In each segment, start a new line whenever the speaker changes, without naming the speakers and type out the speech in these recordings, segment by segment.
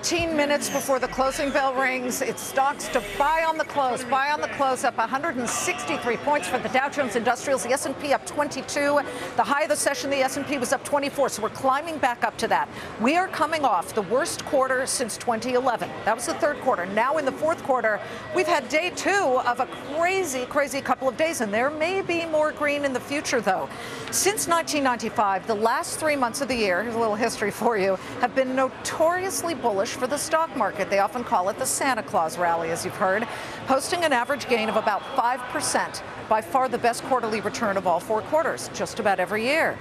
14 minutes before the closing bell rings. It's stocks to buy on the close. Buy on the close, up 163 points for the Dow Jones Industrials. The S&P up 22. The high of the session, the S&P was up 24. So we're climbing back up to that. We are coming off the worst quarter since 2011. That was the third quarter. Now in the fourth quarter, we've had day two of a crazy, crazy couple of days. And there may be more green in the future, though. Since 1995, the last 3 months of the year, here's a little history for you, have been notoriously bullish for the stock market. They often call it the Santa Claus rally, as you've heard, posting an average gain of about 5%, by far the best quarterly return of all four quarters, just about every year.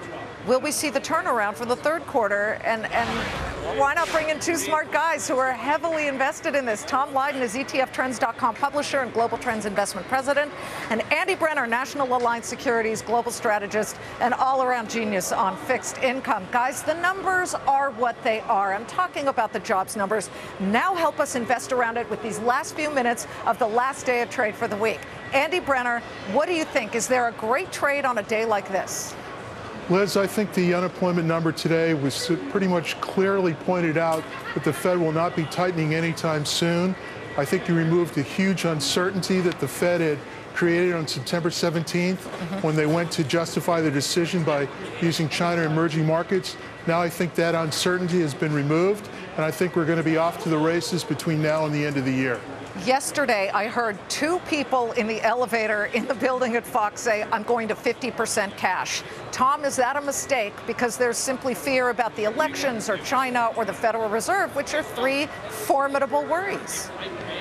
Will we see the turnaround for the third quarter? And why not bring in two smart guys who are heavily invested in this? Tom Lydon is ETFTrends.com publisher and Global Trends investment president, and Andy Brenner, National Alliance Securities global strategist and all-around genius on fixed income. Guys, the numbers are what they are. I'm talking about the jobs numbers. Now help us invest around it with these last few minutes of the last day of trade for the week. Andy Brenner, what do you think? Is there a great trade on a day like this?
Liz, I think the unemployment number today was pretty much clearly pointed out that the Fed will not be tightening anytime soon. I think you removed the huge uncertainty that the Fed had created on September 17th when they went to justify the decision by using China and emerging markets. Now I think that uncertainty has been removed, and I think we're going to be off to the races between now and the end of the year.
Yesterday, I heard two people in the elevator in the building at Fox say, I'm going to 50% cash. Tom, is that a mistake? Because there's simply fear about the elections or China or the Federal Reserve, which are three formidable worries.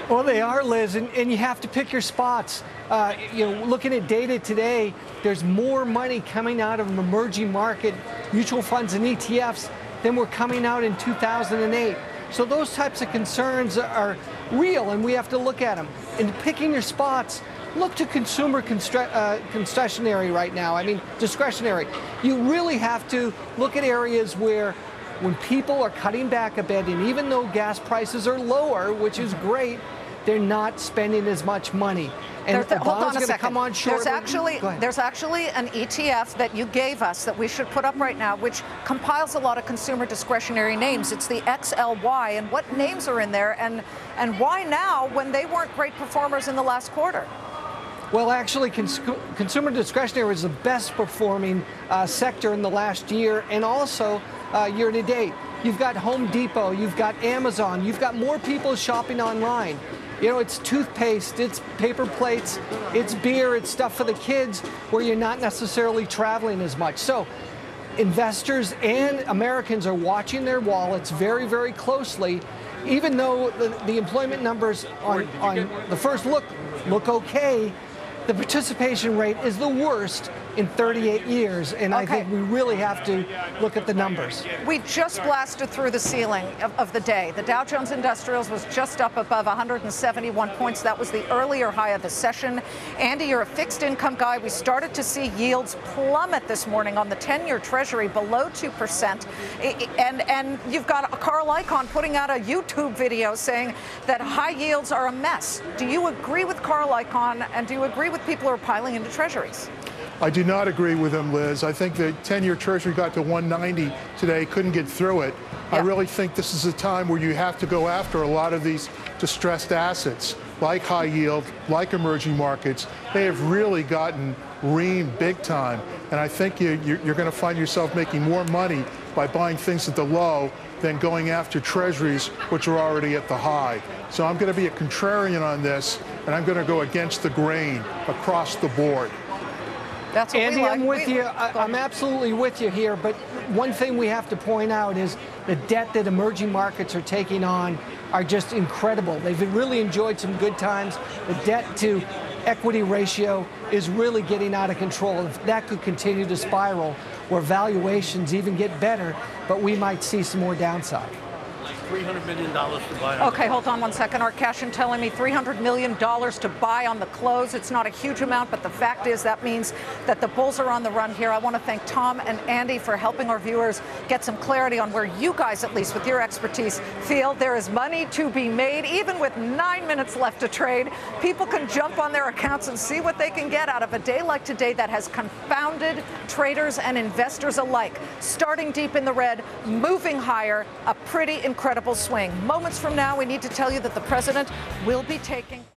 Well, they are, Liz, and you have to pick your spots. Looking at data today, there's more money coming out of emerging market mutual funds and ETFs than were coming out in 2008. So those types of concerns are real, and we have to look at them. In picking your spots, look to consumer discretionary right now. I mean, discretionary. You really have to look at areas where when people are cutting back a bit, and even though gas prices are lower, which is great, they're not spending as much money. And
hold on a second.
Come on short.
There's actually an ETF that you gave us that we should put up right now, which compiles a lot of consumer discretionary names. It's the XLY. And what names are in there, and why now when they weren't great performers in the last quarter?
Well, actually, consumer discretionary is the best performing sector in the last year, and also year to date. You've got Home Depot, you've got Amazon, you've got more people shopping online. You know, it's toothpaste, it's paper plates, it's beer, it's stuff for the kids where you're not necessarily traveling as much. So investors and Americans are watching their wallets very, very closely. Even though the employment numbers on the first look okay, the participation rate is the worst in 38 years, and I think we really have to look at the numbers.
We just blasted through the ceiling of the day. The Dow Jones Industrials was just up above 171 points. That was the earlier high of the session. Andy, you're a fixed income guy. We started to see yields plummet this morning on the 10-year Treasury below 2%. And you've got Carl Icahn putting out a YouTube video saying that high yields are a mess. Do you agree with Carl Icahn, and do you agree with people who are piling into Treasuries?
I do not agree with him, Liz. I think the 10-year Treasury got to 190 today, couldn't get through it. Yeah. I really think this is a time where you have to go after a lot of these distressed assets, like high yield, like emerging markets. They have really gotten reamed big time. And I think you're going to find yourself making more money by buying things at the low than going after Treasuries, which are already at the high. So I'm going to be a contrarian on this, and I'm going to go against the grain across the board.
That's what
Andy, I'm with you. I'm absolutely with you here. But one thing we have to point out is the debt that emerging markets are taking on are just incredible. They've really enjoyed some good times. The debt to equity ratio is really getting out of control. If that could continue to spiral, where valuations even get better, but we might see some more downside.
$300 million to buy on.
Okay, hold on one second. Art Cashin telling me $300 million to buy on the close. It's not a huge amount, but the fact is that means that the bulls are on the run here. I want to thank Tom and Andy for helping our viewers get some clarity on where you guys, at least with your expertise, feel there is money to be made. Even with 9 minutes left to trade, people can jump on their accounts and see what they can get out of a day like today that has confounded traders and investors alike. Starting deep in the red, moving higher, a pretty incredible incredible swing. Moments from now, we need to tell you that the president will be taking